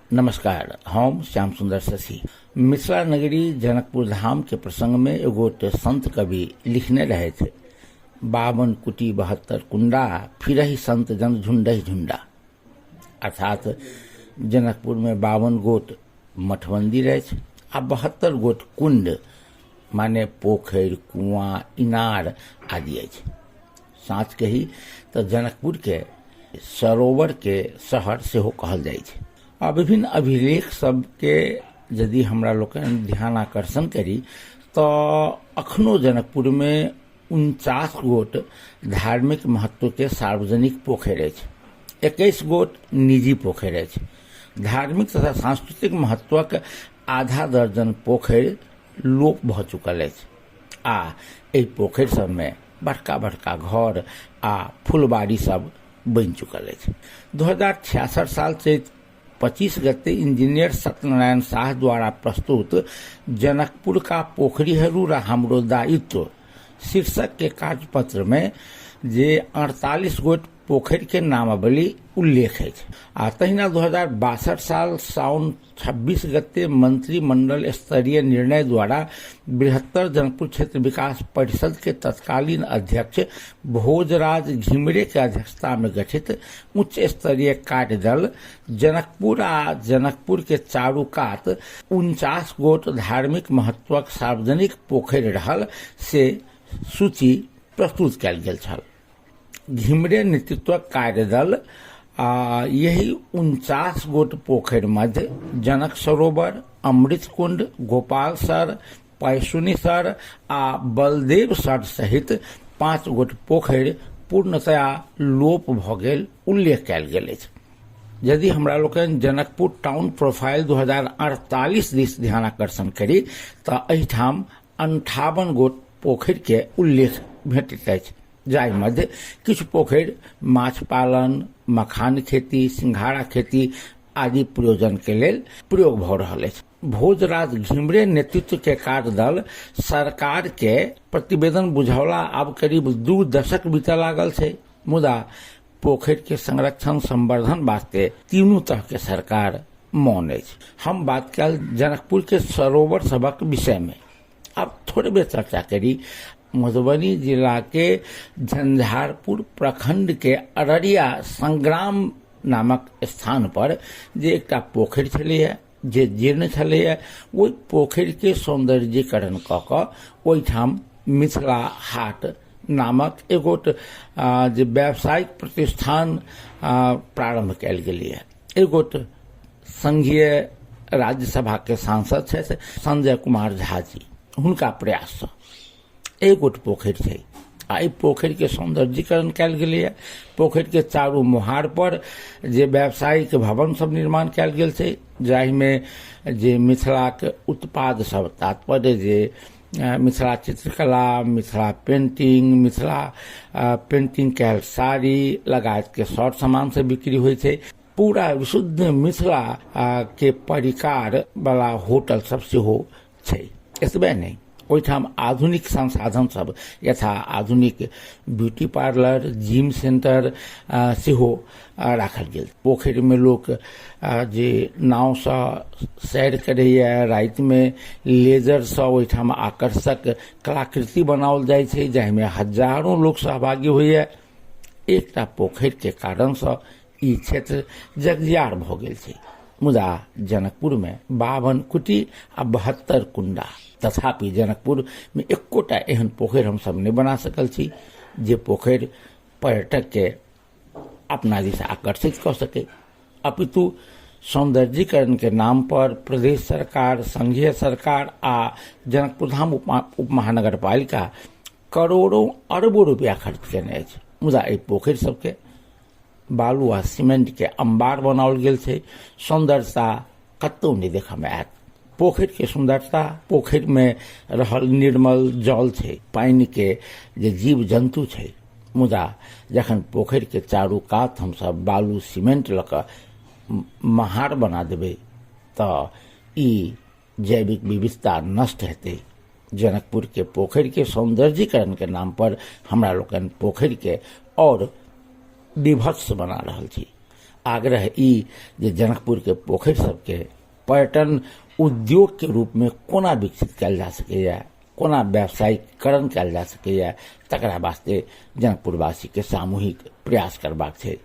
नमस्कार, हम श्याम सुंदर शशि। मिथिला नगरी जनकपुर धाम के प्रसंग में एगो संत कवि लिखने रहे थे, 52 कुटी 72 कुंडा, फिर ही संत जन झुंडही झुंडा। अर्थात जनकपुर में 52 गोट मठबंदी रहे आ 72 गोट कुंड माने पोखर, कुआं, इनार आदि है। साँच कही तो जनकपुर के सरोवर के शहर सेहो कहल जाइ छै। आ विभिन्न अभिलेख सबके यदि हमरा लोकनि ध्यान आकर्षण करी तो अखनो जनकपुर में 49 गोट धार्मिक महत्व के सार्वजनिक पोखरि अछि, 21 गोट निजी पोखरि अछि। धार्मिक तथा सांस्कृतिक महत्वक आधा दर्जन पोखरि लोप भ चुकल अछि आ एहि पोखरि सब में बड़का बड़का घर आ फुलबाड़ी सब बनि चुकल अछि। 2066 साल से 25 गते इंजीनियर सत्यनारायण शाह द्वारा प्रस्तुत जनकपुर का पोखरी हरू हमरो दायित्व शीर्षक के कार्यपत्र में जे 48 गोट पोखरि के नामावली उल्लेख है। आ तहिना 2062 साल साउन 26 गते मंत्रिमंडल स्तरीय निर्णय द्वारा बृहत्तर जनकपुर क्षेत्र विकास परिषद के तत्कालीन अध्यक्ष भोजराज घिमरे के अध्यक्षता में गठित उच्च स्तरीय कार्य दल जनकपुर आ जनकपुर के चारू कात 49 गोट धार्मिक महत्वक सार्वजनिक पोखरि रहल से सूची प्रस्तुत कयल गेल छल। घिमरे नेतृत्व कार्यदल यही 49 गोट पोखरि मध्य जनक सरोवर, अमृत कुंड, गोपाल सर, पैसुनी सर आ बलदेव सर सहित 5 गोट पोखरि पूर्णतया लोप भ गेल उल्लेख कयल गेल अछि। यदि हमरा लोकनि जनकपुर टाउन प्रोफाइल 2048 दिस ध्यान आकर्षण करी तऽ एहिठाम 58 गोट पोखरि के उल्लेख भेटैत अछि, जाहि मध्य किछु पोखरि माछ पालन, मखान खेती, सिंघाड़ा खेती आदि प्रयोजन के लेल प्रयोग भ रहल अछि। भोजराज घिमरे नेतृत्व के कार्यदल सरकार के प्रतिवेदन बुझौला आब करीब 2 दशक बीतऽ लागल छै, मुदा पोखरि के संरक्षण संवर्धन वास्ते तीनों तरह के सरकार मौन अछि। हम बात कयल जनकपुर के सरोवर सबक विषय में। अब थोड़े बेर चर्चा करी मधुबनी जिला के झंझारपुर प्रखंड के अररिया संग्राम नामक स्थान पर जे एकटा पोखरि छलैया जे जीर्ण छलैया, ओहि पोखरि के सौंदर्यीकरण कऽ कऽ ओहिठाम मिथिला हाट नामक एगो जे व्यावसायिक प्रतिष्ठान प्रारंभ कयल गेलैया। एगो संघीय राज्यसभा के सांसद छथि संजय कुमार झा जी, हुनका प्रयास सँ एगोट पोखरि छै आ एहि पोखरि के सौंदर्यीकरण कयल गेलैया। पोखरि के चारू मुहार पर जे व्यावसायिक भवन सब निर्माण कयल गेल छै, जाहि में जे मिथिला के उत्पाद सब तात्पर्य जे मिथिला चित्रकला, मिथिला पेंटिंग, मिथिला पेंटिंग कयल साड़ी लगायत के शॉर्ट सामान से बिक्री होइ छै। पूरा विशुद्ध मिथिला के परिकार वाला होटल सब सेहो छै। एतबे नहीं, ओहिठाम आधुनिक संसाधन सब यथा आधुनिक ब्यूटी पार्लर, जिम सेंटर सेहो राखल गेल। पोखरि में लोक जे नाव सँ सैर करैया, राति में लेजर सँ ओहिठाम आकर्षक कलाकृति बनाओल जाइ छै, जाहि में हजारों लोक सहभागी होइया। एकटा पोखरि के कारण सँ ई क्षेत्र जगजियार भ गेल छै, मुदा जनकपुर में 52 कुटी आ 72 कुंडा। तथापि जनकपुर में एकोटा एहन पोखरि हम सब नहीं बना सकल छी जे पोखरि पर्यटक के अपना दिस आकर्षित कर सके। अपितु सौंदर्यीकरण के नाम पर प्रदेश सरकार, संघीय सरकार आ जनकपुर धाम उप महानगर पालिका करोड़ों अरबों रुपया खर्च केने अछि, मुदा एहि पोखरि सबके बालू आ सीमेंट के अंबार बनाओल गेल छै। सुंदरता कतौ नहीं देखा में आयत। पोखरि के सुंदरता, पोखरि में रहल निर्मल जल छै, पानि के जे जीव जंतु छै, मुदा जखन पोखरि के चारू कात हम सब बालू सीमेंट लऽ कऽ महार बना देबै तऽ ई जैविक विविधता नष्ट हेतै। जनकपुर के पोखरि के सौंदर्यीकरण के नाम पर हमरा लोकनि पोखरि के और विभत्स बना रहल छी आग्रह ई जे जनकपुर के पोखरि सबके पर्यटन उद्योग के रूप में कोना विकसित कयल जा सकैया, कोना व्यावसायिकरण कयल जा सकैया, तकरा वास्ते जनकपुरवासी के सामूहिक प्रयास करबाक छै।